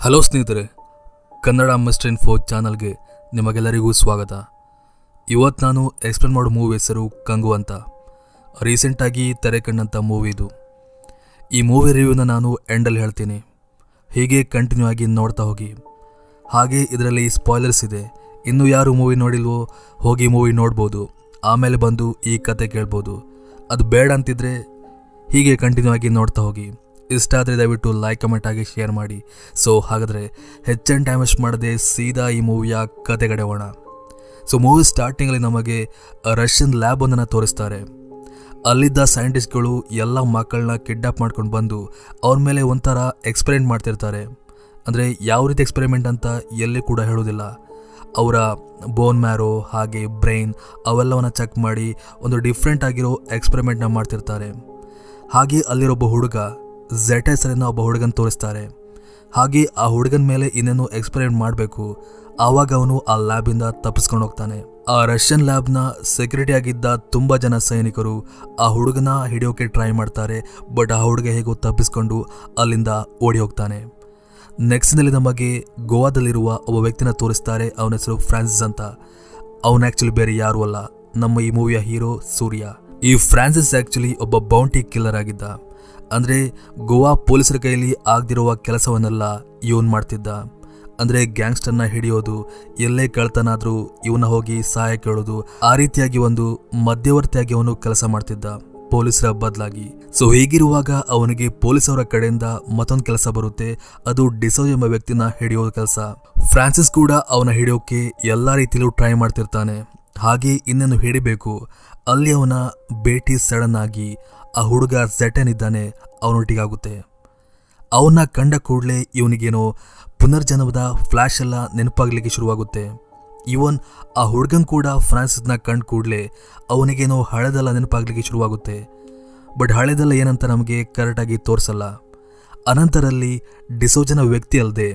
Hello ಸ್ನೇಹಿತರೆ, Kannada mister info ಚಾನಲ್ಗೆ ನಿಮಗೆಲ್ಲರಿಗೂ ಸ್ವಾಗತ. ಇವತ್ತು ನಾನು ಎಕ್ಸ್ಪ್ಲೇನ್ ಮಾಡೋ ಮೂವಿ ಹೆಸರು ಕಂಗು ಅಂತ. ರೀಸೆಂಟಾಗಿ ತೆರೆ ಕಂಡಂಥ ಮೂವಿ ಇದು. ಈ ಮೂವಿ ರಿವ್ಯೂನ ನಾನು ಎಂಡಲ್ಲಿ ಹೇಳ್ತೀನಿ, ಹೀಗೆ ಕಂಟಿನ್ಯೂ ಆಗಿ ನೋಡ್ತಾ ಹೋಗಿ. ಹಾಗೆ ಇದರಲ್ಲಿ ಸ್ಪಾಯ್ಲರ್ಸ್ ಇದೆ, ಇನ್ನೂ ಯಾರು ಮೂವಿ ನೋಡಿಲ್ವೋ ಹೋಗಿ ಮೂವಿ ನೋಡ್ಬೋದು, ಆಮೇಲೆ ಬಂದು ಈ ಕತೆ ಕೇಳ್ಬೋದು. ಅದು ಬೇಡ ಅಂತಿದ್ರೆ ಹೀಗೆ ಕಂಟಿನ್ಯೂ ಆಗಿ ನೋಡ್ತಾ ಹೋಗಿ. ಇಷ್ಟ ಆದರೆ ದಯವಿಟ್ಟು ಲೈಕ್ ಕಮೆಂಟ್ ಆಗಿ ಶೇರ್ ಮಾಡಿ. ಸೊ ಹಾಗಾದರೆ ಹೆಚ್ಚಿನ ಟೈಮ್ ವೇಸ್ಟ್ ಮಾಡದೆ ಸೀದಾ ಈ ಮೂವಿಯ ಕತೆಗಡೆ ಹೋಗೋಣ. ಸೊ ಮೂವಿ ಸ್ಟಾರ್ಟಿಂಗಲ್ಲಿ ನಮಗೆ ರಷ್ಯನ್ ಲ್ಯಾಬೊಂದನ್ನು ತೋರಿಸ್ತಾರೆ. ಅಲ್ಲಿದ್ದ ಸೈಂಟಿಸ್ಟ್ಗಳು ಎಲ್ಲ ಮಕ್ಕಳನ್ನ ಕಿಡ್ನಾಪ್ ಮಾಡ್ಕೊಂಡು ಬಂದು ಅವ್ರ ಮೇಲೆ ಒಂಥರ ಎಕ್ಸ್ಪೆರಿಮೆಂಟ್ ಮಾಡ್ತಿರ್ತಾರೆ. ಅಂದರೆ ಯಾವ ರೀತಿ ಎಕ್ಸ್ಪೆರಿಮೆಂಟ್ ಅಂತ ಎಲ್ಲಿ ಕೂಡ ಹೇಳೋದಿಲ್ಲ. ಅವರ ಬೋನ್ ಮ್ಯಾರೋ ಹಾಗೆ ಬ್ರೈನ್ ಅವೆಲ್ಲವನ್ನು ಚೆಕ್ ಮಾಡಿ ಒಂದು ಡಿಫ್ರೆಂಟ್ ಆಗಿರೋ ಎಕ್ಸ್ಪೆರಿಮೆಂಟ್ನ ಮಾಡ್ತಿರ್ತಾರೆ. ಹಾಗೆ ಅಲ್ಲಿರೊಬ್ಬ ಹುಡುಗ ಝೆಟ್ ಹೆಸರಿನ ಒಬ್ಬ ಹುಡುಗನ ತೋರಿಸ್ತಾರೆ. ಹಾಗೆ ಆ ಹುಡುಗನ ಮೇಲೆ ಇನ್ನೇನು ಎಕ್ಸ್ಪೆರಿಮೆಂಟ್ ಮಾಡಬೇಕು. ಆವಾಗ ಅವನು ಆ ಲ್ಯಾಬಿಂದ ತಪ್ಪಿಸ್ಕೊಂಡು ಹೋಗ್ತಾನೆ. ಆ ರಷ್ಯನ್ ಲ್ಯಾಬ್ನ ಸೆಕ್ಯೂರಿಟಿ ಆಗಿದ್ದ ತುಂಬ ಜನ ಸೈನಿಕರು ಆ ಹುಡುಗನ ಹಿಡಿಯೋಕೆ ಟ್ರೈ ಮಾಡ್ತಾರೆ. ಬಟ್ ಆ ಹುಡುಗ ಹೇಗೋ ತಪ್ಪಿಸ್ಕೊಂಡು ಅಲ್ಲಿಂದ ಓಡಿ ಹೋಗ್ತಾನೆ. ನೆಕ್ಸ್ಟ್ನಲ್ಲಿ ನಮಗೆ ಗೋವಾದಲ್ಲಿರುವ ಒಬ್ಬ ವ್ಯಕ್ತಿನ ತೋರಿಸ್ತಾರೆ. ಅವನ ಹೆಸರು ಫ್ರಾನ್ಸಿಸ್ ಅಂತ. ಅವನು ಆ್ಯಕ್ಚುಲಿ ಬೇರೆ ಯಾರೂ ಅಲ್ಲ, ನಮ್ಮ ಈ ಮೂವಿಯ ಹೀರೋ ಸೂರ್ಯ. ಈ ಫ್ರಾನ್ಸಿಸ್ ಆ್ಯಕ್ಚುಲಿ ಒಬ್ಬ ಬೌಂಟಿ ಕಿಲ್ಲರ್ ಆಗಿದ್ದ. ಅಂದರೆ ಗೋವಾ ಪೊಲೀಸರ ಕೈಯಲ್ಲಿ ಆಗದಿರುವ ಕೆಲಸವನ್ನೆಲ್ಲ ಇವನು ಮಾಡ್ತಿದ್ದ. ಅಂದರೆ ಗ್ಯಾಂಗ್ಸ್ಟರ್ನ ಹಿಡಿಯೋದು, ಎಲ್ಲೇ ಕಳ್ತನಾದರೂ ಇವನ್ನ ಹೋಗಿ ಸಹಾಯ ಕೇಳೋದು, ಆ ರೀತಿಯಾಗಿ ಒಂದು ಮಧ್ಯವರ್ತಿಯಾಗಿ ಅವನು ಕೆಲಸ ಮಾಡ್ತಿದ್ದ ಪೊಲೀಸರ ಬದಲಾಗಿ. ಸೊ ಹೀಗಿರುವಾಗ ಅವನಿಗೆ ಪೊಲೀಸವರ ಕಡೆಯಿಂದ ಮತ್ತೊಂದು ಕೆಲಸ ಬರುತ್ತೆ. ಅದು ಡಿಸೋಜ್ ಎಂಬ ವ್ಯಕ್ತಿನ ಹಿಡಿಯೋದು ಕೆಲಸ. ಫ್ರಾನ್ಸಿಸ್ ಕೂಡ ಅವನ ಹಿಡಿಯೋಕೆ ಎಲ್ಲ ರೀತಿಯಲ್ಲೂ ಟ್ರೈ ಮಾಡ್ತಿರ್ತಾನೆ. ಹಾಗೆ ಇನ್ನೇನು ಹಿಡಿಬೇಕು, ಅಲ್ಲಿ ಅವನ ಭೇಟಿ ಸಡನ್ ಆಗಿ ಆ ಹುಡುಗ ಝೆಟನ್ ಇದ್ದಾನೆ ಅವನೊಟ್ಟಿಗಾಗುತ್ತೆ. ಅವನ್ನ ಕಂಡ ಕೂಡಲೇ ಇವನಿಗೇನೋ ಪುನರ್ಜನ್ಮದ ಫ್ಲ್ಯಾಶ್ ಎಲ್ಲ ನೆನಪಾಗ್ಲಿಕ್ಕೆ ಶುರುವಾಗುತ್ತೆ. ಇವನ್ ಆ ಹುಡುಗನ್ ಕೂಡ ಫ್ರಾನ್ಸಿಸ್ನ ಕಂಡ ಕೂಡಲೇ ಅವನಿಗೇನೋ ಹಳೆದೆಲ್ಲ ನೆನಪಾಗ್ಲಿಕ್ಕೆ ಶುರುವಾಗುತ್ತೆ. ಬಟ್ ಹಳೆದೆಲ್ಲ ಏನಂತ ನಮಗೆ ಕರೆಕ್ಟಾಗಿ ತೋರಿಸಲ್ಲ. ಅನಂತರಲ್ಲಿ ಡಿಸೋಜನ ವ್ಯಕ್ತಿ ಅಲ್ಲದೆ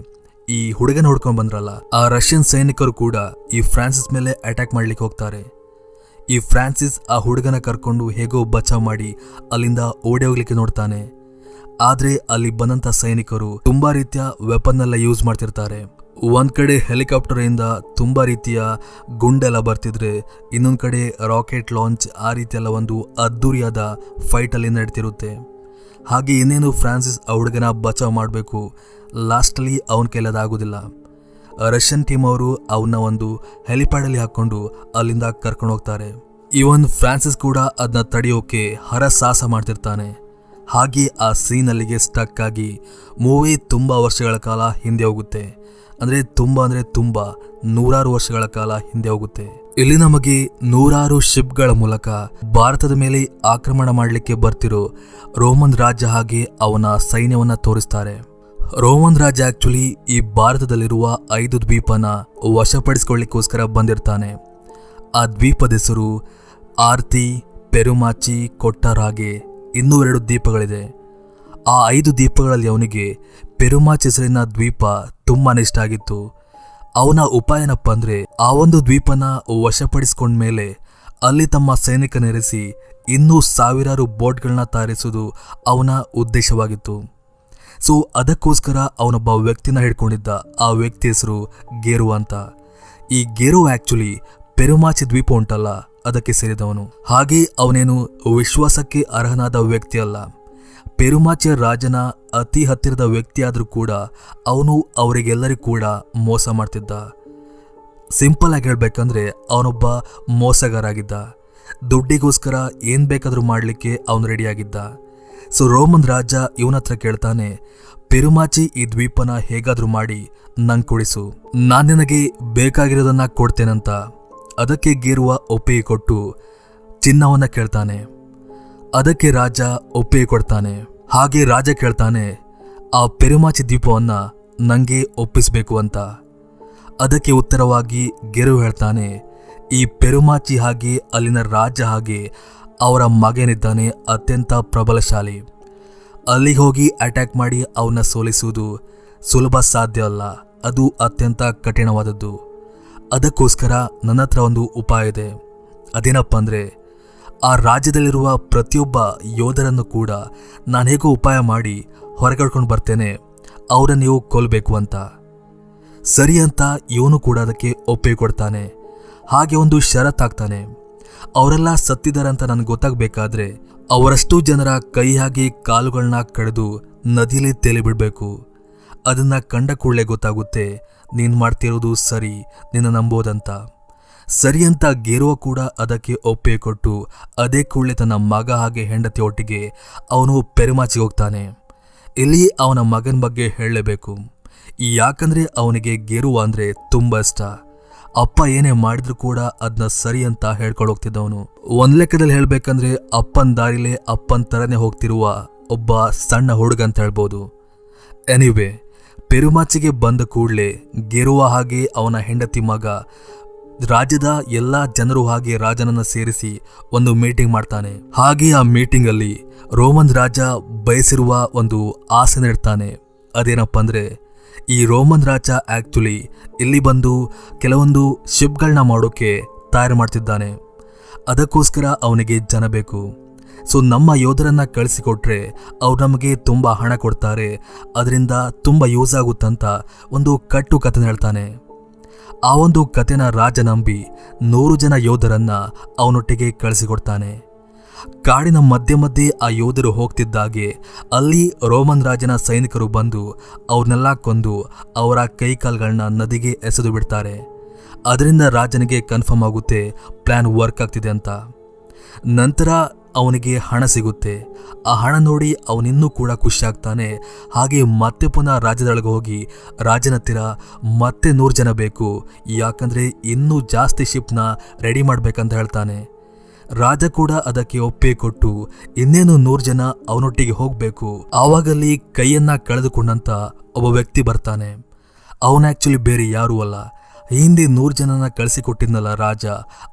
ಈ ಹುಡುಗನ ಹುಡ್ಕೊಂಡು ಬಂದ್ರಲ್ಲ, ಆ ರಷ್ಯನ್ ಸೈನಿಕರು ಕೂಡ ಈ ಫ್ರಾನ್ಸಿಸ್ ಮೇಲೆ ಅಟ್ಯಾಕ್ ಮಾಡ್ಲಿಕ್ಕೆ ಹೋಗ್ತಾರೆ. ಈ ಫ್ರಾನ್ಸಿಸ್ ಆ ಹುಡುಗನ ಕರ್ಕೊಂಡು ಹೇಗೋ ಬಚಾವ್ ಮಾಡಿ ಅಲ್ಲಿಂದ ಓಡಿ ಹೋಗ್ಲಿಕ್ಕೆ ನೋಡ್ತಾನೆ. ಆದ್ರೆ ಅಲ್ಲಿ ಬಂದಂತ ಸೈನಿಕರು ತುಂಬಾ ರೀತಿಯ ವೆಪನ್ ಎಲ್ಲ ಯೂಸ್ ಮಾಡ್ತಿರ್ತಾರೆ. ಒಂದ್ ಕಡೆ ಹೆಲಿಕಾಪ್ಟರ್ ಇಂದ ತುಂಬಾ ರೀತಿಯ ಗುಂಡೆಲ್ಲ ಬರ್ತಿದ್ರೆ, ಇನ್ನೊಂದ್ ಕಡೆ ರಾಕೆಟ್ ಲಾಂಚ್, ಆ ರೀತಿಯೆಲ್ಲ ಒಂದು ಅದ್ದೂರಿಯಾದ ಫೈಟ್ ಅಲ್ಲಿ ನಡೀತಿರುತ್ತೆ. ಹಾಗೆ ಇನ್ನೇನು ಫ್ರಾನ್ಸಿಸ್ ಆ ಹುಡುಗನ ಬಚಾವ್ ಮಾಡಬೇಕು. ಲಾಸ್ಟಲ್ಲಿ ಅವನ ಕೈಲದಾಗೋದಿಲ್ಲ. ರಷ್ಯನ್ ಟೀಮ್ ಅವರು ಅವನ್ನ ಒಂದು ಹೆಲಿಪ್ಯಾಡಲ್ಲಿ ಹಾಕೊಂಡು ಅಲ್ಲಿಂದ ಕರ್ಕೊಂಡು ಹೋಗ್ತಾರೆ. ಇವನ್ ಫ್ರಾನ್ಸಿಸ್ ಕೂಡ ಅದನ್ನ ತಡೆಯೋಕೆ ಹರಸಾಹಸ ಮಾಡ್ತಿರ್ತಾನೆ. ಹಾಗೆ ಆ ಸೀನ್ ಅಲ್ಲಿಗೆ ಸ್ಟಕ್ ಆಗಿ ಮೂವಿ ತುಂಬಾ ವರ್ಷಗಳ ಕಾಲ ಹಿಂದೆ ಹೋಗುತ್ತೆ. ಅಂದ್ರೆ ತುಂಬಾ ನೂರಾರು ವರ್ಷಗಳ ಕಾಲ ಹಿಂದೆ ಹೋಗುತ್ತೆ. ಇಲ್ಲಿ ನಮಗೆ ನೂರಾರು ಶಿಪ್ಗಳ ಮೂಲಕ ಭಾರತದ ಮೇಲೆ ಆಕ್ರಮಣ ಮಾಡಲಿಕ್ಕೆ ಬರ್ತಿರೋ ರೋಮನ್ ರಾಜ್ಯ ಹಾಗೆ ಅವನ ಸೈನ್ಯವನ್ನ ತೋರಿಸ್ತಾರೆ. ರೋಮನ್ ರಾಜ ಆಕ್ಚುಲಿ ಈ ಭಾರತದಲ್ಲಿರುವ 5 ದ್ವೀಪನ ವಶಪಡಿಸಿಕೊಳ್ಳಿಕ್ಕೋಸ್ಕರ ಬಂದಿರ್ತಾನೆ. ಆ ದ್ವೀಪದ ಹೆಸರು ಆರ್ತಿ, ಪೆರುಮಾಚಿ, ಕೊಟ್ಟಾರ್, ಹಾಗೆ ಇನ್ನೂ 2 ದ್ವೀಪಗಳಿದೆ. ಆ 5 ದ್ವೀಪಗಳಲ್ಲಿ ಅವನಿಗೆ ಪೆರುಮಾಚಿ ಹೆಸರಿನ ದ್ವೀಪ ತುಂಬಾ ಇಷ್ಟ ಆಗಿತ್ತು. ಅವನ ಉಪಾಯ ಏನಪ್ಪ ಅಂದ್ರೆ, ಆ ಒಂದು ದ್ವೀಪನ ವಶಪಡಿಸ್ಕೊಂಡ್ಮೇಲೆ ಅಲ್ಲಿ ತಮ್ಮ ಸೈನಿಕನಿರಿಸಿ ಇನ್ನೂ ಸಾವಿರಾರು ಬೋಟ್ಗಳನ್ನ ತಯಾರಿಸುವುದು ಅವನ ಉದ್ದೇಶವಾಗಿತ್ತು. ಸೊ ಅದಕ್ಕೋಸ್ಕರ ಅವನೊಬ್ಬ ವ್ಯಕ್ತಿನ ಹಿಡ್ಕೊಂಡಿದ್ದ. ಆ ವ್ಯಕ್ತಿ ಹೆಸರು ಗೇರು ಅಂತ. ಈ ಗೇರು ಆಕ್ಚುಲಿ ಪೆರುಮಾಚಿ ದ್ವೀಪ ಉಂಟಲ್ಲ, ಅದಕ್ಕೆ ಸೇರಿದವನು. ಹಾಗೆ ಅವನೇನು ವಿಶ್ವಾಸಕ್ಕೆ ಅರ್ಹನಾದ ವ್ಯಕ್ತಿ ಅಲ್ಲ. ಪೆರುಮಾಚಿಯ ರಾಜನ ಅತಿ ಹತ್ತಿರದ ವ್ಯಕ್ತಿ ಆದ್ರೂ ಕೂಡ ಅವನು ಅವರಿಗೆಲ್ಲರಿಗೂ ಕೂಡ ಮೋಸ ಮಾಡ್ತಿದ್ದ. ಸಿಂಪಲ್ ಆಗಿ ಹೇಳ್ಬೇಕಂದ್ರೆ ಅವನೊಬ್ಬ ಮೋಸಗಾರ ಆಗಿದ್ದ. ದುಡ್ಡಿಗೋಸ್ಕರ ಏನ್ ಬೇಕಾದ್ರೂ ಮಾಡ್ಲಿಕ್ಕೆ ಅವನು ರೆಡಿಯಾಗಿದ್ದ. ಸೊ ರೋಮನ್ ರಾಜ ಇವನ ಹತ್ರ ಕೇಳ್ತಾನೆ, ಪೆರುಮಾಚಿ ಈ ದ್ವೀಪನ ಹೇಗಾದ್ರೂ ಮಾಡಿ ನಂಗೆ ಕೊಡಿಸು, ನಾನು ನಿನಗೆ ಬೇಕಾಗಿರೋದನ್ನ ಕೊಡ್ತೇನಂತ. ಅದಕ್ಕೆ ಗೇರುವ ಒಪ್ಪಿಗೆ ಕೊಟ್ಟು ಚಿನ್ನವನ್ನ ಕೇಳ್ತಾನೆ. ಅದಕ್ಕೆ ರಾಜ ಒಪ್ಪಿಗೆ ಕೊಡ್ತಾನೆ. ಹಾಗೆ ರಾಜ ಕೇಳ್ತಾನೆ, ಆ ಪೆರುಮಾಚಿ ದ್ವೀಪವನ್ನ ನಂಗೆ ಒಪ್ಪಿಸ್ಬೇಕು ಅಂತ. ಅದಕ್ಕೆ ಉತ್ತರವಾಗಿ ಗೆರು ಹೇಳ್ತಾನೆ, ಈ ಪೆರುಮಾಚಿ ಹಾಗೆ ಅಲ್ಲಿನ ರಾಜ ಹಾಗೆ ಅವರ ಮಗನಿದ್ದಾನೆ ಅತ್ಯಂತ ಪ್ರಬಲಶಾಲಿ. ಅಲ್ಲಿಗೆ ಹೋಗಿ ಅಟ್ಯಾಕ್ ಮಾಡಿ ಅವನ್ನ ಸೋಲಿಸುವುದು ಸುಲಭ ಸಾಧ್ಯ ಅಲ್ಲ, ಅದು ಅತ್ಯಂತ ಕಠಿಣವಾದದ್ದು. ಅದಕ್ಕೋಸ್ಕರ ನನ್ನ ಹತ್ರ ಒಂದು ಉಪಾಯ ಇದೆ. ಅದೇನಪ್ಪ ಅಂದರೆ, ಆ ರಾಜ್ಯದಲ್ಲಿರುವ ಪ್ರತಿಯೊಬ್ಬ ಯೋಧರನ್ನು ಕೂಡ ನಾನು ಹೇಗೋ ಉಪಾಯ ಮಾಡಿ ಹೊರಗಡ್ಕೊಂಡು ಬರ್ತೇನೆ. ಅವರನ್ನು ನೀವು ಕೊಲ್ಲಬೇಕು ಅಂತ. ಸರಿ ಅಂತ ಇವನು ಕೂಡ ಅದಕ್ಕೆ ಒಪ್ಪಿಗೆ ಕೊಡ್ತಾನೆ. ಹಾಗೆ ಒಂದು ಷರತ್ತಾಗ್ತಾನೆ, ಅವರೆಲ್ಲ ಸತ್ತಿದ್ದಾರಂತ ನನಗೆ ಗೊತ್ತಾಗಬೇಕಾದ್ರೆ ಅವರಷ್ಟು ಜನರ ಕೈ ಹಾಗೆ ಕಾಲುಗಳನ್ನ ಕಡಿದು ನದಿಯಲ್ಲಿ ತೇಲಿಬಿಡ್ಬೇಕು. ಅದನ್ನ ಕಂಡ ಕೂಡಲೇ ಗೊತ್ತಾಗುತ್ತೆ ನೀನು ಮಾಡ್ತಿರೋದು ಸರಿ, ನಿನ್ನ ನಂಬೋದಂತ. ಸರಿ ಅಂತ ಗೇರುವ ಕೂಡ ಅದಕ್ಕೆ ಒಪ್ಪಿಗೆ ಕೊಟ್ಟು ಅದೇ ಕೂಡಲೇ ತನ್ನ ಮಗ ಹಾಗೆ ಹೆಂಡತಿ ಒಟ್ಟಿಗೆ ಅವನು ಪೆರುಮಾಚಿಗೆ ಹೋಗ್ತಾನೆ. ಇಲ್ಲಿ ಅವನ ಮಗನ ಬಗ್ಗೆ ಹೇಳಲೇಬೇಕು, ಯಾಕಂದ್ರೆ ಅವನಿಗೆ ಗೇರುವ ಅಂದ್ರೆ ತುಂಬ ಇಷ್ಟ. ಅಪ್ಪ ಏನೇ ಮಾಡಿದ್ರು ಕೂಡ ಅದನ್ನ ಸರಿ ಅಂತ ಹೇಳ್ಕೊಂಡು ಹೋಗ್ತಿದ್ದವನು. ಒಂದ್ ಲೆಕ್ಕದಲ್ಲಿ ಹೇಳ್ಬೇಕಂದ್ರೆ ಅಪ್ಪನ ದಾರಿಲೇ ಅಪ್ಪನ ತರನೇ ಹೋಗ್ತಿರುವ ಒಬ್ಬ ಸಣ್ಣ ಹುಡುಗ ಅಂತ ಹೇಳ್ಬೋದು. ಎನಿವೆ, ಪೆರುಮಾಚಿಗೆ ಬಂದ ಕೂಡಲೇ ಗೇರುವ ಹಾಗೆ ಅವನ ಹೆಂಡತಿ ಮಗ ರಾಜ್ಯದ ಎಲ್ಲಾ ಜನರು ಹಾಗೆ ರಾಜನನ್ನ ಸೇರಿಸಿ ಒಂದು ಮೀಟಿಂಗ್ ಮಾಡ್ತಾನೆ. ಹಾಗೆ ಆ ಮೀಟಿಂಗ್ ಅಲ್ಲಿ ರೋಮನ್ ರಾಜ ಬಯಸಿರುವ ಒಂದು ಆಸೆ ಇಡ್ತಾನೆ. ಅದೇನಪ್ಪ ಅಂದ್ರೆ, ಈ ರೋಮನ್ ರಾಜ ಆಕ್ಚುಲಿ ಇಲ್ಲಿ ಬಂದು ಕೆಲವೊಂದು ಶಿಪ್ಗಳನ್ನ ಮಾಡೋಕೆ ತಯಾರು ಮಾಡ್ತಿದ್ದಾನೆ. ಅದಕ್ಕೋಸ್ಕರ ಅವನಿಗೆ ಜನ ಬೇಕು. ಸೊ ನಮ್ಮ ಯೋಧರನ್ನ ಕಳಿಸಿಕೊಟ್ರೆ ಅವ್ರು ನಮಗೆ ತುಂಬ ಹಣ ಕೊಡ್ತಾರೆ, ಅದರಿಂದ ತುಂಬ ಯೂಸ್ ಆಗುತ್ತಂತ ಒಂದು ಕಟ್ಟು ಕಥೆ ಹೇಳ್ತಾನೆ. ಆ ಒಂದು ಕಥೆನ ರಾಜ ನಂಬಿ 100 ಜನ ಯೋಧರನ್ನ ಅವನೊಟ್ಟಿಗೆ ಕಳಿಸಿಕೊಡ್ತಾನೆ. ಕಾಡಿನ ಮಧ್ಯೆ ಮಧ್ಯೆ ಆ ಯೋಧರು ಹೋಗ್ತಿದ್ದಾಗೆ ಅಲ್ಲಿ ರೋಮನ್ ರಾಜನ ಸೈನಿಕರು ಬಂದು ಅವ್ರನ್ನೆಲ್ಲ ಕೊಂದು ಅವರ ಕೈಕಾಲ್ಗಳನ್ನ ನದಿಗೆ ಎಸೆದು ಬಿಡ್ತಾರೆ. ಅದರಿಂದ ರಾಜನಿಗೆ ಕನ್ಫರ್ಮ್ ಆಗುತ್ತೆ ಪ್ಲಾನ್ ವರ್ಕ್ ಆಗ್ತಿದೆ ಅಂತ. ನಂತರ ಅವನಿಗೆ ಹಣ ಸಿಗುತ್ತೆ. ಆ ಹಣ ನೋಡಿ ಅವನಿನ್ನೂ ಕೂಡ ಖುಷಿ ಆಗ್ತಾನೆ. ಹಾಗೆ ಮತ್ತೆ ಪುನಃ ರಾಜ್ಯದೊಳಗೆ ಹೋಗಿ ರಾಜನ ಹತ್ತಿರ ಮತ್ತೆ 100 ಜನ ಬೇಕು, ಯಾಕಂದ್ರೆ ಇನ್ನೂ ಜಾಸ್ತಿ ಶಿಪ್ನ ರೆಡಿ ಮಾಡ್ಬೇಕಂತ ಹೇಳ್ತಾನೆ. ರಾಜ ಕೂಡ ಅದಕ್ಕೆ ಒಪ್ಪಿಗೆ ಕೊಟ್ಟು ಇನ್ನೇನು 100 ಜನ ಅವನೊಟ್ಟಿಗೆ ಹೋಗ್ಬೇಕು. ಆವಾಗಲ್ಲಿ ಕೈಯನ್ನ ಕಳೆದುಕೊಂಡಂತ ಒಬ್ಬ ವ್ಯಕ್ತಿ ಬರ್ತಾನೆ. ಅವನ ಆಕ್ಚುಲಿ ಬೇರೆ ಯಾರೂ ಅಲ್ಲ, ಹಿಂದೆ 100 ಜನನ ಕಳಿಸಿಕೊಟ್ಟಿದ್ನಲ್ಲ ರಾಜ,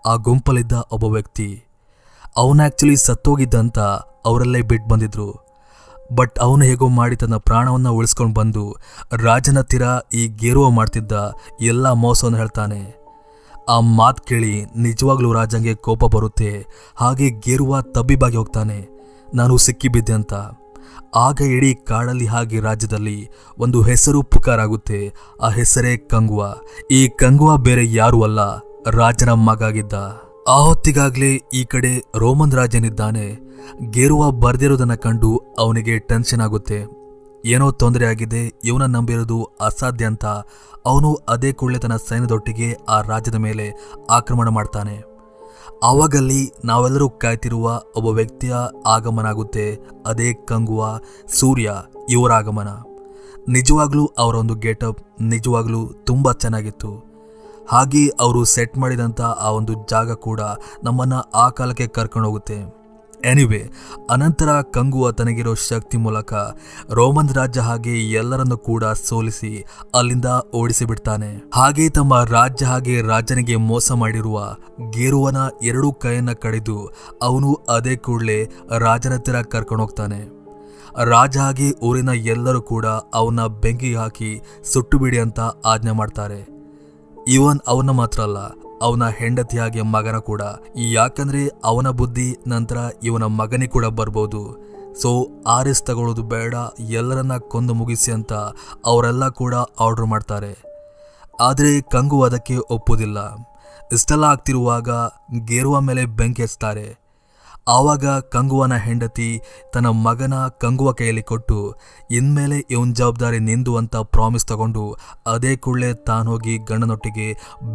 ಆ ಗುಂಪಲ್ಲಿದ್ದ ಒಬ್ಬ ವ್ಯಕ್ತಿ. ಅವನ ಆಕ್ಚುಲಿ ಸತ್ತೋಗಿದ್ದಂತ ಅವರಲ್ಲೇ ಬಿಟ್ಟು ಬಂದಿದ್ರು. ಬಟ್ ಅವನು ಹೇಗೋ ಮಾಡಿ ತನ್ನ ಪ್ರಾಣವನ್ನ ಉಳಿಸ್ಕೊಂಡು ಬಂದು ರಾಜನ ಹತ್ತಿರ ಈ ಗೇರುವ ಮಾಡ್ತಿದ್ದ ಎಲ್ಲ ಮೋಸವನ್ನು ಹೇಳ್ತಾನೆ. ಆ ಮಾತು ಕೇಳಿ ನಿಜವಾಗ್ಲೂ ರಾಜಂಗೆ ಕೋಪ ಬರುತ್ತೆ. ಹಾಗೆ ಗೇರುವ ತಬ್ಬಿಬಾಗಿ ಹೋಗ್ತಾನೆ, ನಾನು ಸಿಕ್ಕಿಬಿದ್ದೆ ಅಂತ. ಆಗ ಇಡೀ ಕಾಡಲ್ಲಿ ಹಾಗೆ ರಾಜ್ಯದಲ್ಲಿ ಒಂದು ಹೆಸರು ಪುಕಾರಾಗುತ್ತೆ. ಆ ಹೆಸರೇ ಕಂಗುವ. ಈ ಕಂಗುವ ಬೇರೆ ಯಾರೂ ಅಲ್ಲ, ರಾಜನ ಮಗ ಆಗಿದ್ದ. ಆ ಹೊತ್ತಿಗಾಗ್ಲೇ ಈ ಕಡೆ ರೋಮನ್ ರಾಜನಿದ್ದಾನೆ. ಗೇರುವ ಬರ್ದಿರೋದನ್ನ ಕಂಡು ಅವನಿಗೆ ಟೆನ್ಷನ್ ಆಗುತ್ತೆ. ಏನೋ ತೊಂದರೆ ಆಗಿದೆ, ಇವನ ನಂಬಿರೋದು ಅಸಾಧ್ಯ ಅಂತ ಅವನು ಅದೇ ಕೂಡಲೇ ತನ್ನ ಸೈನ್ಯದೊಟ್ಟಿಗೆ ಆ ರಾಜ್ಯದ ಮೇಲೆ ಆಕ್ರಮಣ ಮಾಡ್ತಾನೆ. ಆವಾಗಲ್ಲಿ ನಾವೆಲ್ಲರೂ ಕಾಯ್ತಿರುವ ಒಬ್ಬ ವ್ಯಕ್ತಿಯ ಆಗಮನ ಆಗುತ್ತೆ. ಅದೇ ಕಂಗುವ, ಸೂರ್ಯ, ಇವರ ಆಗಮನ. ನಿಜವಾಗ್ಲೂ ಅವರ ಒಂದು ಗೆಟಪ್ ನಿಜವಾಗ್ಲೂ ತುಂಬ ಚೆನ್ನಾಗಿತ್ತು. ಹಾಗೆ ಅವರು ಸೆಟ್ ಮಾಡಿದಂಥ ಆ ಒಂದು ಜಾಗ ಕೂಡ ನಮ್ಮನ್ನ ಆ ಕಾಲಕ್ಕೆ ಕರ್ಕೊಂಡು ಹೋಗುತ್ತೆ. ಎನಿವೆ, ಅನಂತರ ಕಂಗುವ ತನಗಿರೋ ಶಕ್ತಿ ಮೂಲಕ ರೋಮನ್ ರಾಜ್ಯ ಹಾಗೆ ಎಲ್ಲರನ್ನು ಕೂಡ ಸೋಲಿಸಿ ಅಲ್ಲಿಂದ ಓಡಿಸಿ ಬಿಡ್ತಾನೆ. ಹಾಗೆ ತಮ್ಮ ರಾಜ್ಯ ಹಾಗೆ ರಾಜನಿಗೆ ಮೋಸ ಮಾಡಿರುವ ಗೇರುವನ 2 ಕೈಯನ್ನ ಕಡಿದು ಅವನು ಅದೇ ಕೂಡಲೇ ರಾಜನ ಹತ್ತಿರ ಕರ್ಕೊಂಡು ಹೋಗ್ತಾನೆ. ರಾಜ ಹಾಗೆ ಊರಿನ ಎಲ್ಲರೂ ಕೂಡ ಅವನ್ನ ಬೆಂಕಿಗೆ ಹಾಕಿ ಸುಟ್ಟು ಬಿಡಿ ಅಂತ ಆಜ್ಞೆ ಮಾಡ್ತಾರೆ. ಇವನ್ ಅವನ ಮಾತ್ರ ಅಲ್ಲ, ಅವನ ಹೆಂಡತಿ ಹಾಗೆ ಮಗನ ಕೂಡ. ಯಾಕಂದ್ರೆ ಅವನ ಬುದ್ಧಿ ನಂತರ ಇವನ ಮಗನಿಗೆ ಕೂಡ ಬರ್ಬೋದು. ಸೊ ಆರಿಸ್ ತಗೊಳ್ಳೋದು ಬೇಡ, ಎಲ್ಲರನ್ನ ಕೊಂದು ಮುಗಿಸಿ ಅಂತ ಅವರೆಲ್ಲ ಕೂಡ ಆರ್ಡರ್ ಮಾಡ್ತಾರೆ. ಆದರೆ ಕಂಗು ಅದಕ್ಕೆ ಒಪ್ಪೋದಿಲ್ಲ. ಇಷ್ಟೆಲ್ಲ ಆಗ್ತಿರುವಾಗ ಗೇರುವ ಮೇಲೆ ಬೆಂಕಿ ಹಚ್ತಾರೆ. ಆವಾಗ ಕಂಗುವನ ಹೆಂಡತಿ ತನ್ನ ಮಗನ ಕಂಗುವ ಕೈಯಲ್ಲಿ ಕೊಟ್ಟು ಇನ್ಮೇಲೆ ಇವನ್ ಜವಾಬ್ದಾರಿ ನಿಂದು ಅಂತ ಪ್ರಾಮಿಸ್ ತಗೊಂಡು ಅದೇ ಕೂಡಲೇ ತಾನು ಹೋಗಿ ಗಂಡನೊಟ್ಟಿಗೆ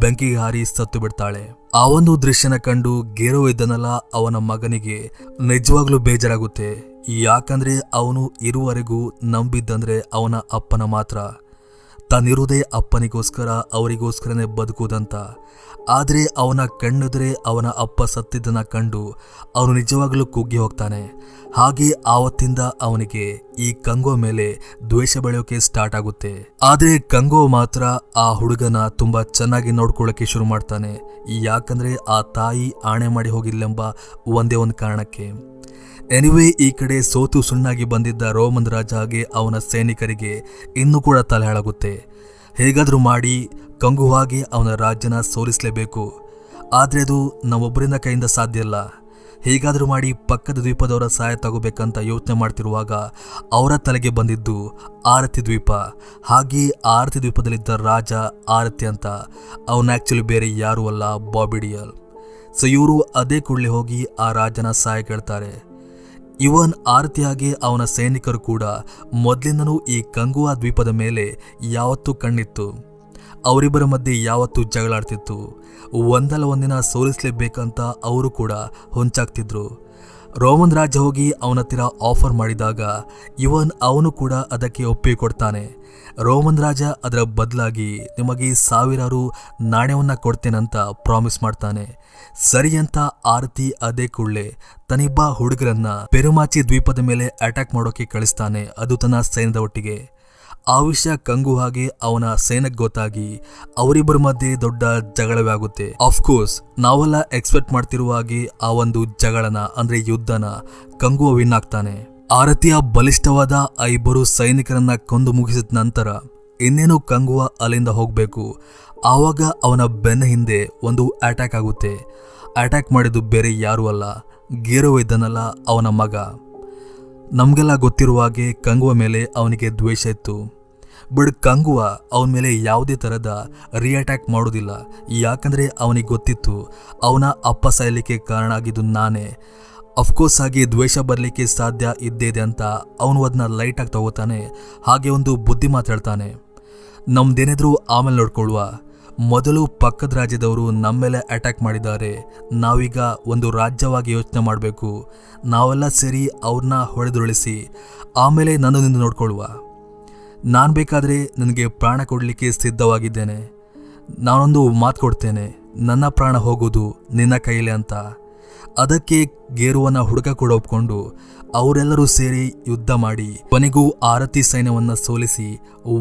ಬೆಂಕಿಗೆ ಹಾರಿ ಸತ್ತು ಬಿಡ್ತಾಳೆ. ಆ ಒಂದು ದೃಶ್ಯನ ಕಂಡು ಗೇರೋ ಇದ್ದನಲ್ಲ ಅವನ ಮಗನಿಗೆ ನಿಜವಾಗ್ಲೂ ಬೇಜಾರಾಗುತ್ತೆ. ಯಾಕಂದ್ರೆ ಅವನು ಇರುವವರೆಗೂ ನಂಬಿದ್ದಂದ್ರೆ ಅವನ ಅಪ್ಪನ ಮಾತ್ರ. ತಾನಿರುವುದೇ ಅಪ್ಪನಿಗೋಸ್ಕರ, ಅವರಿಗೋಸ್ಕರನೇ ಬದುಕುವುದಂತ. ಆದರೆ ಅವನ ಕಣ್ಣೆದುರೇ ಅವನ ಅಪ್ಪ ಸತ್ತಿದ್ದನ್ನ ಕಂಡು ಅವನು ನಿಜವಾಗ್ಲೂ ಕುಗ್ಗಿ ಹೋಗ್ತಾನೆ. ಹಾಗೆ ಆವತ್ತಿಂದ ಅವನಿಗೆ ಈ ಕಂಗೋ ಮೇಲೆ ದ್ವೇಷ ಬೆಳೆಯೋಕೆ ಸ್ಟಾರ್ಟ್ ಆಗುತ್ತೆ. ಆದರೆ ಕಂಗೋ ಮಾತ್ರ ಆ ಹುಡುಗನ ತುಂಬಾ ಚೆನ್ನಾಗಿ ನೋಡ್ಕೊಳ್ಳೋಕೆ ಶುರು ಮಾಡ್ತಾನೆ. ಯಾಕಂದ್ರೆ ಆ ತಾಯಿ ಆಣೆ ಮಾಡಿ ಹೋಗಿಲ್ಲೆಂಬ ಒಂದೇ ಒಂದು ಕಾರಣಕ್ಕೆ. ಎನಿವೆ, ಈ ಕಡೆ ಸೋತು ಸುಣ್ಣಾಗಿ ಬಂದಿದ್ದ ರೋಮನ್ ರಾಜ ಹಾಗೆ ಅವನ ಸೈನಿಕರಿಗೆ ಇನ್ನೂ ಕೂಡ ತಲೆ ಹಾಳಾಗುತ್ತೆ. ಹೇಗಾದ್ರೂ ಮಾಡಿ ಕಂಗುವಾಗಿ ಅವನ ರಾಜ್ಯನ ಸೋಲಿಸಲೇಬೇಕು. ಆದರೆ ಅದು ನಮ್ಮೊಬ್ಬರಿಂದ ಕೈಯಿಂದ ಸಾಧ್ಯ ಇಲ್ಲ. ಹೇಗಾದರೂ ಮಾಡಿ ಪಕ್ಕದ ದ್ವೀಪದವರ ಸಹಾಯ ತಗೋಬೇಕಂತ ಯೋಚನೆ ಮಾಡ್ತಿರುವಾಗ ಅವರ ತಲೆಗೆ ಬಂದಿದ್ದು ಆರತಿ ದ್ವೀಪ. ಹಾಗೆ ಆರತಿ ದ್ವೀಪದಲ್ಲಿದ್ದ ರಾಜ ಆರತಿ ಅಂತ. ಅವನು ಆ್ಯಕ್ಚುಲಿ ಬೇರೆ ಯಾರೂ ಅಲ್ಲ, ಬಾಬಿ ಡಿಯೋಲ್. ಸೊ ಇವರು ಅದೇ ಕೂಡಲೇ ಹೋಗಿ ಆ ರಾಜನ ಸಹಾಯ ಕೇಳ್ತಾರೆ. ಇವನ್ ಆರತಿಯಾಗಿ ಅವನ ಸೈನಿಕರು ಕೂಡ ಮೊದಲಿಂದನೂ ಈ ಕಂಗುವಾ ದ್ವೀಪದ ಮೇಲೆ ಯಾವತ್ತೂ ಕಣ್ಣಿತ್ತು. ಅವರಿಬ್ಬರ ಮಧ್ಯೆ ಯಾವತ್ತೂ ಜಗಳಾಡ್ತಿತ್ತು. ಒಂದಲ್ಲ ಒಂದಿನ ಸೋಲಿಸಲೇಬೇಕಂತ ಅವರು ಕೂಡ ಹೊಂಚಾಗ್ತಿದ್ರು. ರೋಮನ್ ರಾಜ ಹೋಗಿ ಅವನ ಹತ್ತಿರ ಆಫರ್ ಮಾಡಿದಾಗ ಅವನು ಕೂಡ ಅದಕ್ಕೆ ಒಪ್ಪಿಗೆ ಕೊಡ್ತಾನೆ. ರೋಮನ್ ರಾಜ ಅದರ ಬದಲಾಗಿ ನಿಮಗೆ 1000 ನಾಣ್ಯವನ್ನ ಕೊಡ್ತೇನಂತ ಪ್ರಾಮಿಸ್ ಮಾಡ್ತಾನೆ. ಸರಿ ಅಂತ ಆರತಿ ಅದೇ ಕೂಡಲೇ ತನ್ನಿಬ್ಬ ಹುಡುಗರನ್ನ ಪೆರುಮಾಚಿ ದ್ವೀಪದ ಮೇಲೆ ಅಟ್ಯಾಕ್ ಮಾಡೋಕೆ ಕಳಿಸ್ತಾನೆ, ಅದು ತನ್ನ ಸೈನ್ಯದ ಒಟ್ಟಿಗೆ. ಆ ವಿಷಯ ಕಂಗುವಾಗೆ ಅವನ ಸೈನ್ಯಕ್ಕೆ ಗೊತ್ತಾಗಿ ಅವರಿಬ್ಬರ ಮಧ್ಯೆ ದೊಡ್ಡ ಜಗಳವೇ ಆಗುತ್ತೆ. ಆಫ್ಕೋರ್ಸ್ ನಾವೆಲ್ಲ ಎಕ್ಸ್ಪೆಕ್ಟ್ ಮಾಡ್ತಿರುವ ಹಾಗೆ ಆ ಒಂದು ಜಗಳನ ಅಂದ್ರೆ ಯುದ್ಧನ ಕಂಗುವ ವಿನ್ ಆಗ್ತಾನೆ. ಆರತಿಯ ಬಲಿಷ್ಠವಾದ ಆ ಇಬ್ಬರು ಸೈನಿಕರನ್ನ ಕೊಂದು ಮುಗಿಸಿದ ನಂತರ ಇನ್ನೇನು ಕಂಗುವ ಅಲ್ಲಿಂದ ಹೋಗ್ಬೇಕು. ಆವಾಗ ಅವನ ಬೆನ್ನ ಹಿಂದೆ ಒಂದು ಅಟ್ಯಾಕ್ ಆಗುತ್ತೆ. ಅಟ್ಯಾಕ್ ಮಾಡಿದ್ದು ಬೇರೆ ಯಾರೂ ಅಲ್ಲ, ಗೇರೋ ಇದ್ದನಲ್ಲ ಅವನ ಮಗ. ನಮಗೆಲ್ಲ ಗೊತ್ತಿರುವ ಹಾಗೆ ಕಂಗುವ ಮೇಲೆ ಅವನಿಗೆ ದ್ವೇಷ ಇತ್ತು. ಬಟ್ ಕಂಗುವ ಅವನ ಮೇಲೆ ಯಾವುದೇ ಥರದ ರಿಅಟ್ಯಾಕ್ ಮಾಡೋದಿಲ್ಲ. ಯಾಕಂದರೆ ಅವನಿಗೆ ಗೊತ್ತಿತ್ತು ಅವನ ಅಪ್ಪ ಸಾಯಲಿಕ್ಕೆ ಕಾರಣ ಆಗಿದ್ದು ನಾನೇ. ಅಫ್ಕೋರ್ಸ್ ಹಾಗೆ ದ್ವೇಷ ಬರಲಿಕ್ಕೆ ಸಾಧ್ಯ ಇದ್ದೇ ಇದೆ ಅಂತ ಅವನು ಅದನ್ನ ಲೈಟಾಗಿ ತಗೋತಾನೆ. ಹಾಗೆ ಒಂದು ಬುದ್ಧಿ ಮಾತಾಡ್ತಾನೆ, ನಮ್ದೇನಿದ್ರು ಆಮೇಲೆ ನೋಡ್ಕೊಳ್ಳುವ, ಮೊದಲು ಪಕ್ಕದ ರಾಜ್ಯದವರು ನಮ್ಮ ಮೇಲೆ ಅಟ್ಯಾಕ್ ಮಾಡಿದ್ದಾರೆ, ನಾವೀಗ ಒಂದು ರಾಜ್ಯವಾಗಿ ಯೋಚನೆ ಮಾಡಬೇಕು, ನಾವೆಲ್ಲ ಸೇರಿ ಅವ್ರನ್ನ ಹೊಡೆದುರುಳಿಸಿ ಆಮೇಲೆ ನನ್ನನ್ನು ನೋಡ್ಕೊಳ್ಳುವ. ನಾನು ಬೇಕಾದರೆ ನನಗೆ ಪ್ರಾಣ ಕೊಡಲಿಕ್ಕೆ ಸಿದ್ಧವಾಗಿದ್ದೇನೆ. ನಾನೊಂದು ಮಾತು ಕೊಡ್ತೇನೆ, ನನ್ನ ಪ್ರಾಣ ಹೋಗೋದು ನಿನ್ನ ಕೈಲೇ ಅಂತ. ಅದಕ್ಕೆ ಗೇರುವನ ಹುಡುಗ ಕೂಡ ಒಪ್ಕೊಂಡು ಅವರೆಲ್ಲರೂ ಸೇರಿ ಯುದ್ಧ ಮಾಡಿ ಕೊನೆಗೂ ಆರತಿ ಸೈನ್ಯವನ್ನ ಸೋಲಿಸಿ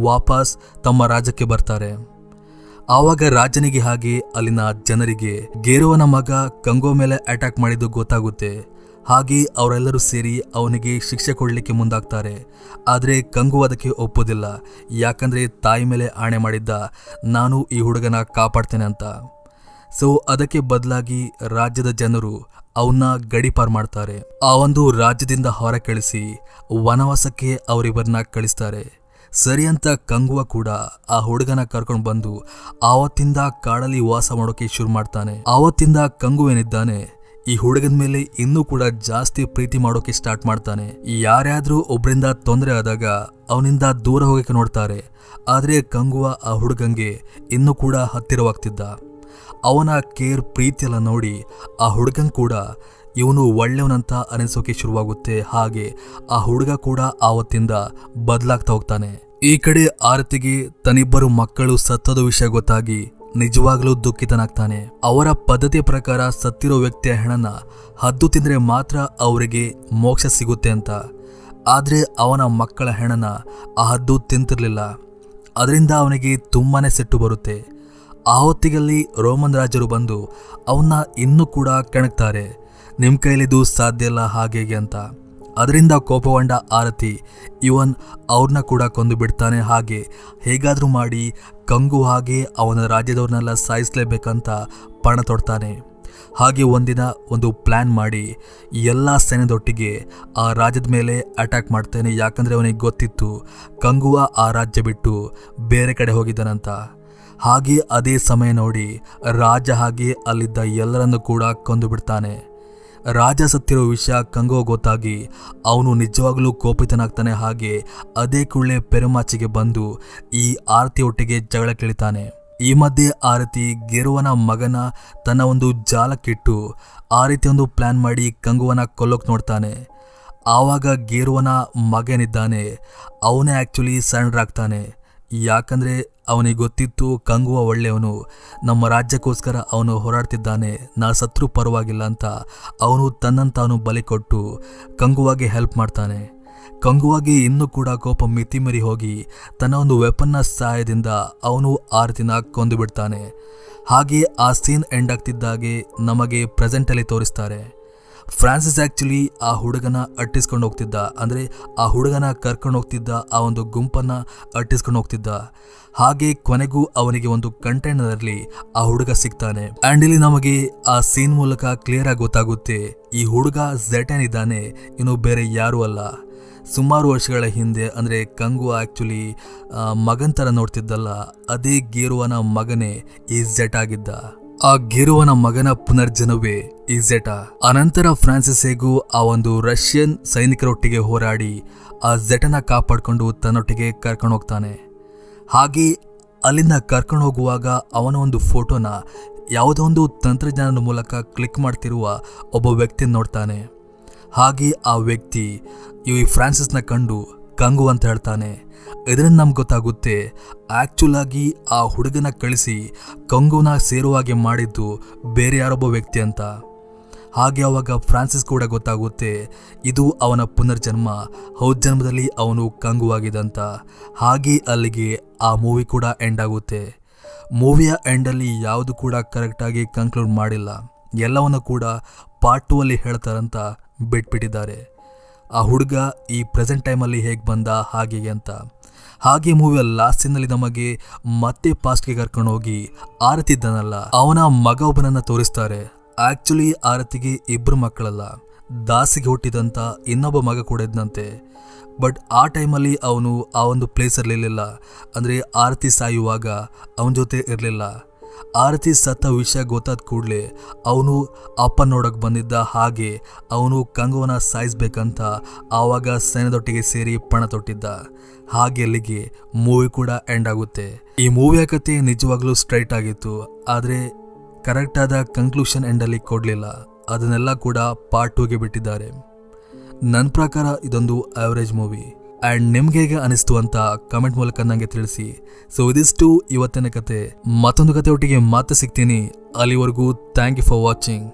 ವಾಪಸ್ ತಮ್ಮ ರಾಜ್ಯಕ್ಕೆ ಬರ್ತಾರೆ. ಆವಾಗ ರಾಜನಿಗೆ ಹಾಗೆ ಅಲ್ಲಿನ ಜನರಿಗೆ ಗೇರುವನ ಮಗ ಕಂಗೋ ಮೇಲೆ ಅಟ್ಯಾಕ್ ಮಾಡಿದ್ದು ಗೊತ್ತಾಗುತ್ತೆ. ಹಾಗೆ ಅವರೆಲ್ಲರೂ ಸೇರಿ ಅವನಿಗೆ ಶಿಕ್ಷೆ ಕೊಡಲಿಕ್ಕೆ ಮುಂದಾಗ್ತಾರೆ. ಆದರೆ ಕಂಗು ಅದಕ್ಕೆ ಒಪ್ಪೋದಿಲ್ಲ. ಯಾಕಂದರೆ ತಾಯಿ ಮೇಲೆ ಆಣೆ ಮಾಡಿದ್ದ, ನಾನು ಈ ಹುಡುಗನ ಕಾಪಾಡ್ತೇನೆ ಅಂತ. ಸೊ ಅದಕ್ಕೆ ಬದಲಾಗಿ ರಾಜ್ಯದ ಜನರು ಅವನ್ನ ಗಡಿಪಾರು ಮಾಡ್ತಾರೆ. ಆ ಒಂದು ರಾಜ್ಯದಿಂದ ಹೊರ ಕಳಿಸಿ ವನವಾಸಕ್ಕೆ ಅವರಿಬ್ಬರನ್ನ ಕಳಿಸ್ತಾರೆ. ಸರಿ ಅಂತ ಕಂಗುವ ಕೂಡ ಆ ಹುಡುಗನ ಕರ್ಕೊಂಡು ಬಂದು ಆವತ್ತಿಂದ ಕಾಡಲ್ಲಿ ವಾಸ ಮಾಡೋಕೆ ಶುರು ಮಾಡ್ತಾನೆ. ಆವತ್ತಿಂದ ಕಂಗುವೇನಿದ್ದಾನೆ ಈ ಹುಡುಗನ ಮೇಲೆ ಇನ್ನೂ ಕೂಡ ಜಾಸ್ತಿ ಪ್ರೀತಿ ಮಾಡೋಕೆ ಸ್ಟಾರ್ಟ್ ಮಾಡ್ತಾನೆ. ಯಾರ್ಯಾದ್ರೂ ಒಬ್ರಿಂದ ತೊಂದರೆ ಆದಾಗ ಅವನಿಂದ ದೂರ ಹೋಗಕ್ಕೆ ನೋಡ್ತಾರೆ. ಆದರೆ ಕಂಗುವ ಆ ಹುಡುಗಂಗೆ ಇನ್ನೂ ಕೂಡ ಹತ್ತಿರವಾಗ್ತಿದ್ದ. ಅವನ ಕೇರ್ ಪ್ರೀತಿಯೆಲ್ಲ ನೋಡಿ ಆ ಹುಡುಗನ್ ಕೂಡ ಇವನು ಒಳ್ಳೆಯವನಂತ ಅನಿಸೋಕೆ ಶುರುವಾಗುತ್ತೆ. ಹಾಗೆ ಆ ಹುಡುಗ ಕೂಡ ಆವತ್ತಿಂದ ಬದಲಾಗ್ತಾ ಹೋಗ್ತಾನೆ. ಈ ಕಡೆ ಆರತಿಗೆ ತನ್ನಿಬ್ಬರು ಮಕ್ಕಳು ಸತ್ತದ ವಿಷಯ ಗೊತ್ತಾಗಿ ನಿಜವಾಗ್ಲೂ ದುಃಖಿತನಾಗ್ತಾನೆ. ಅವರ ಪದ್ಧತಿಯ ಪ್ರಕಾರ ಸತ್ತಿರೋ ವ್ಯಕ್ತಿಯ ಹೆಣನ ಹದ್ದು ತಿಂದ್ರೆ ಮಾತ್ರ ಅವರಿಗೆ ಮೋಕ್ಷ ಸಿಗುತ್ತೆ ಅಂತ. ಆದ್ರೆ ಅವನ ಮಕ್ಕಳ ಹೆಣನ ಆ ಹದ್ದು ತಿಂತಿರ್ಲಿಲ್ಲ. ಅದರಿಂದ ಅವನಿಗೆ ತುಂಬಾನೇ ಸಿಟ್ಟು ಬರುತ್ತೆ. ಆ ಹೊತ್ತಿಗಲ್ಲಿ ರೋಮನ್ ರಾಜರು ಬಂದು ಅವನ್ನ ಇನ್ನೂ ಕೂಡ ಕೆಣಕ್ತಾರೆ, ನಿಮ್ ಕೈಲಿದು ಸಾಧ್ಯ ಇಲ್ಲ ಹಾಗೆ ಅಂತ. ಅದರಿಂದ ಕೋಪಗೊಂಡ ಆರತಿ ಅವ್ರನ್ನ ಕೂಡ ಕೊಂದು ಬಿಡ್ತಾನೆ. ಹಾಗೆ ಹೇಗಾದ್ರೂ ಮಾಡಿ ಕಂಗು ಹಾಗೆ ಅವನ ರಾಜ್ಯದವ್ರನ್ನೆಲ್ಲ ಸಾಯಿಸಲೇಬೇಕಂತ ಪಣ ತೊಡ್ತಾನೆ. ಹಾಗೆ ಒಂದಿನ ಒಂದು ಪ್ಲ್ಯಾನ್ ಮಾಡಿ ಎಲ್ಲ ಸೈನ್ಯದೊಟ್ಟಿಗೆ ಆ ರಾಜ್ಯದ ಮೇಲೆ ಅಟ್ಯಾಕ್ ಮಾಡ್ತಾನೆ. ಯಾಕಂದರೆ ಅವನಿಗೆ ಗೊತ್ತಿತ್ತು ಕಂಗುವ ಆ ರಾಜ್ಯ ಬಿಟ್ಟು ಬೇರೆ ಕಡೆ ಹೋಗಿದ್ದಾನಂತ. ಹಾಗೆ ಅದೇ ಸಮಯ ನೋಡಿ ರಾಜ ಹಾಗೆ ಅಲ್ಲಿದ್ದ ಎಲ್ಲರನ್ನು ಕೂಡ ಕೊಂದು ಬಿಡ್ತಾನೆ. ರಾಜ ಸತ್ತಿರೋ ವಿಷಯ ಕಂಗೋ ಗೊತ್ತಾಗಿ ಅವನು ನಿಜವಾಗ್ಲೂ ಕೋಪಿತನಾಗ್ತಾನೆ. ಹಾಗೆ ಅದೇ ಕೂಡಲೇ ಪೆರುಮಾಚಿಗೆ ಬಂದು ಈ ಆರತಿ ಒಟ್ಟಿಗೆ ಜಗಳ ಕೇಳ್ತಾನೆ. ಈ ಮಧ್ಯೆ ಆರತಿ ಗೆರುವನ ಮಗನ ತನ್ನ ಒಂದು ಜಾಲಕ್ಕಿಟ್ಟು ಆ ರೀತಿ ಒಂದು ಪ್ಲಾನ್ ಮಾಡಿ ಕಂಗುವನ ಕೊಲ್ಲೋಕ್ ನೋಡ್ತಾನೆ. ಆವಾಗ ಗೇರುವನ ಮಗನಿದ್ದಾನೆ ಅವನೇ ಆ್ಯಕ್ಚುಲಿ ಸರೆಂಡರ್ ಆಗ್ತಾನೆ. ಯಾಕಂದರೆ ಅವನಿಗೆ ಗೊತ್ತಿತ್ತು ಕಂಗುವ ಒಳ್ಳೆಯವನು, ನಮ್ಮ ರಾಜ್ಯಕ್ಕೋಸ್ಕರ ಅವನು ಹೋರಾಡ್ತಿದ್ದಾನೆ, ನಾ ಸತ್ರು ಪರವಾಗಿಲ್ಲ ಅಂತ ಅವನು ತನ್ನಂತಾನು ಬಲಿ ಕೊಟ್ಟು ಕಂಗುವಾಗೆ ಹೆಲ್ಪ್ ಮಾಡ್ತಾನೆ. ಕಂಗುವಾಗಿ ಇನ್ನೂ ಕೂಡ ಕೋಪ ಮಿತಿಮೀರಿ ಹೋಗಿ ತನ್ನ ಒಂದು ವೆಪನ್ನ ಸಹಾಯದಿಂದ ಅವನು ಆರತಿನ ಕೊಂದು ಬಿಡ್ತಾನೆ. ಹಾಗೆ ಆ ಸೀನ್ ಎಂಡ್ ಆಗ್ತಿದ್ದಾಗೆ ನಮಗೆ ಪ್ರೆಸೆಂಟಲ್ಲಿ ತೋರಿಸ್ತಾರೆ. ಫ್ರಾನ್ಸಿಸ್ ಆಕ್ಚುಲಿ ಆ ಹುಡುಗನ ಅಟ್ಟಿಸ್ಕೊಂಡು ಹೋಗ್ತಿದ್ದ, ಅಂದರೆ ಆ ಹುಡುಗನ ಕರ್ಕೊಂಡು ಹೋಗ್ತಿದ್ದ, ಆ ಒಂದು ಗುಂಪನ್ನ ಅಟ್ಟಿಸ್ಕೊಂಡು ಹೋಗ್ತಿದ್ದ. ಹಾಗೆ ಕೊನೆಗೂ ಅವನಿಗೆ ಒಂದು ಕಂಟೈನರ್ಲಿ ಆ ಹುಡುಗ ಸಿಗ್ತಾನೆ. ಅಂಡ್ ಇಲ್ಲಿ ನಮಗೆ ಆ ಸೀನ್ ಮೂಲಕ ಕ್ಲಿಯರ್ ಆಗಿ ಗೊತ್ತಾಗುತ್ತೆ, ಈ ಹುಡುಗ ಝೆಟನ್ ಇದ್ದಾನೆ, ಇನ್ನು ಬೇರೆ ಯಾರೂ ಅಲ್ಲ. ಸುಮಾರು ವರ್ಷಗಳ ಹಿಂದೆ, ಅಂದರೆ ಕಂಗು ಆಕ್ಚುಲಿ ಮಗನ್ ಥರ ನೋಡ್ತಿದ್ದಲ್ಲ, ಅದೇ ಗೇರುವನ ಮಗನೇ ಈ ಝೆಟ್ ಆಗಿದ್ದ. ಆ ಗೇರುವನ ಮಗನ ಪುನರ್ಜನವೇ ಈ ಝೆಟಾ. ಅನಂತರ ಫ್ರಾನ್ಸಿಸ್ ಹೇಗೂ ಆ ಒಂದು ರಷ್ಯನ್ ಸೈನಿಕರೊಟ್ಟಿಗೆ ಹೋರಾಡಿ ಆ ಝೆಟನ ಕಾಪಾಡಿಕೊಂಡು ತನ್ನೊಟ್ಟಿಗೆ ಕರ್ಕೊಂಡು ಹೋಗ್ತಾನೆ. ಹಾಗೆ ಅಲ್ಲಿಂದ ಕರ್ಕೊಂಡು ಹೋಗುವಾಗ ಅವನ ಒಂದು ಫೋಟೋನ ಯಾವುದೋ ಒಂದು ತಂತ್ರಜ್ಞಾನದ ಮೂಲಕ ಕ್ಲಿಕ್ ಮಾಡ್ತಿರುವ ಒಬ್ಬ ವ್ಯಕ್ತಿ ನೋಡ್ತಾನೆ. ಹಾಗೆ ಆ ವ್ಯಕ್ತಿ ಈ ಫ್ರಾನ್ಸಿಸ್ನ ಕಂಡು ಕಂಗು ಅಂತ ಹೇಳ್ತಾನೆ. ಇದರಿಂದ ನಮ್ಗೆ ಗೊತ್ತಾಗುತ್ತೆ ಆ್ಯಕ್ಚುಲ್ ಆಗಿ ಆ ಹುಡುಗನ ಕಳಿಸಿ ಕಂಗುನ ಸೇರುವಾಗೆ ಮಾಡಿದ್ದು ಬೇರೆ ಯಾರೊಬ್ಬ ವ್ಯಕ್ತಿ ಅಂತ. ಹಾಗೆ ಅವಾಗ ಫ್ರಾನ್ಸಿಸ್ ಕೂಡ ಗೊತ್ತಾಗುತ್ತೆ ಇದು ಅವನ ಪುನರ್ಜನ್ಮ, ಹೌದ್ ಜನ್ಮದಲ್ಲಿ ಅವನು ಕಂಗುವಾಗಿದ್ದಂತ. ಹಾಗೆ ಅಲ್ಲಿಗೆ ಆ ಮೂವಿ ಕೂಡ ಎಂಡ್ ಆಗುತ್ತೆ. ಮೂವಿಯ ಎಂಡಲ್ಲಿ ಯಾವುದು ಕೂಡ ಕರೆಕ್ಟಾಗಿ ಕನ್ಕ್ಲೂಡ್ ಮಾಡಿಲ್ಲ, ಎಲ್ಲವನ್ನು ಕೂಡ ಪಾರ್ಟ್ 2 ಅಲ್ಲಿ ಹೇಳ್ತಾರಂತ ಬಿಟ್ಬಿಟ್ಟಿದ್ದಾರೆ. ಆ ಹುಡುಗ ಈ ಪ್ರೆಸೆಂಟ್ ಟೈಮಲ್ಲಿ ಹೇಗೆ ಬಂದ ಹಾಗೆ ಅಂತ. ಹಾಗೆ ಮೂವಿಯ ಲಾಸ್ಟ್ ಸೀನಲ್ಲಿ ನಮಗೆ ಮತ್ತೆ ಪಾಸ್ಟ್ಗೆ ಕರ್ಕೊಂಡು ಹೋಗಿ ಆರತಿ ಇದ್ದಾನಲ್ಲ, ಅವನ ಮಗ ಒಬ್ಬನನ್ನ ತೋರಿಸ್ತಾರೆ. ಆಕ್ಚುಲಿ ಆರತಿಗೆ 2 ಮಕ್ಕಳಲ್ಲ, ದಾಸಿಗೆ ಹುಟ್ಟಿದಂಥ ಇನ್ನೊಬ್ಬ ಮಗ ಕೂಡ ಇದ್ದಂತೆ. ಬಟ್ ಆ ಟೈಮಲ್ಲಿ ಅವನು ಆ ಒಂದು ಪ್ಲೇಸಲ್ಲಿ ಇರಲಿಲ್ಲ, ಅಂದರೆ ಆರತಿ ಸಾಯುವಾಗ ಅವನ ಜೊತೆ ಇರಲಿಲ್ಲ. ಆರತಿ ಸತ್ತ ವಿಷಯ ಗೊತ್ತಾದ ಕೂಡಲೇ ಅವನು ಅಪ್ಪ ನೋಡೋಕೆ ಬಂದಿದ್ದ. ಹಾಗೆ ಅವನು ಕಂಗುವನ ಸಾಯಿಸ್ಬೇಕಂತ ಆವಾಗ ಸೈನ್ಯದೊಟ್ಟಿಗೆ ಸೇರಿ ಪಣ ತೊಟ್ಟಿದ್ದ. ಹಾಗೆ ಅಲ್ಲಿಗೆ ಮೂವಿ ಕೂಡ ಎಂಡ್ ಆಗುತ್ತೆ. ಈ ಮೂವಿಯ ಕತೆ ನಿಜವಾಗ್ಲೂ ಸ್ಟ್ರೈಟ್ ಆಗಿತ್ತು, ಆದರೆ ಕರೆಕ್ಟಾದ ಕನ್ಕ್ಲೂಷನ್ ಎಂಡಲ್ಲಿ ಕೊಡಲಿಲ್ಲ. ಅದನ್ನೆಲ್ಲ ಕೂಡ ಪಾರ್ಟ್ 2ಗೆ ಬಿಟ್ಟಿದ್ದಾರೆ. ನನ್ನ ಪ್ರಕಾರ ಇದೊಂದು ಆವರೇಜ್ ಮೂವಿ. ಆ್ಯಂಡ್ ನಿಮ್ಗೆ ಹೇಗೆ ಅನಿಸ್ತು ಅಂತ ಕಮೆಂಟ್ ಮೂಲಕ ನನಗೆ ತಿಳಿಸಿ. ಸೊ ಇದಿಷ್ಟು ಇವತ್ತಿನ ಕತೆ. ಮತ್ತೊಂದು ಕತೆ ಒಟ್ಟಿಗೆ ಮತ್ತೆ ಸಿಗ್ತೀನಿ. ಅಲ್ಲಿವರೆಗೂ ಥ್ಯಾಂಕ್ ಯು ಫಾರ್ ವಾಚಿಂಗ್.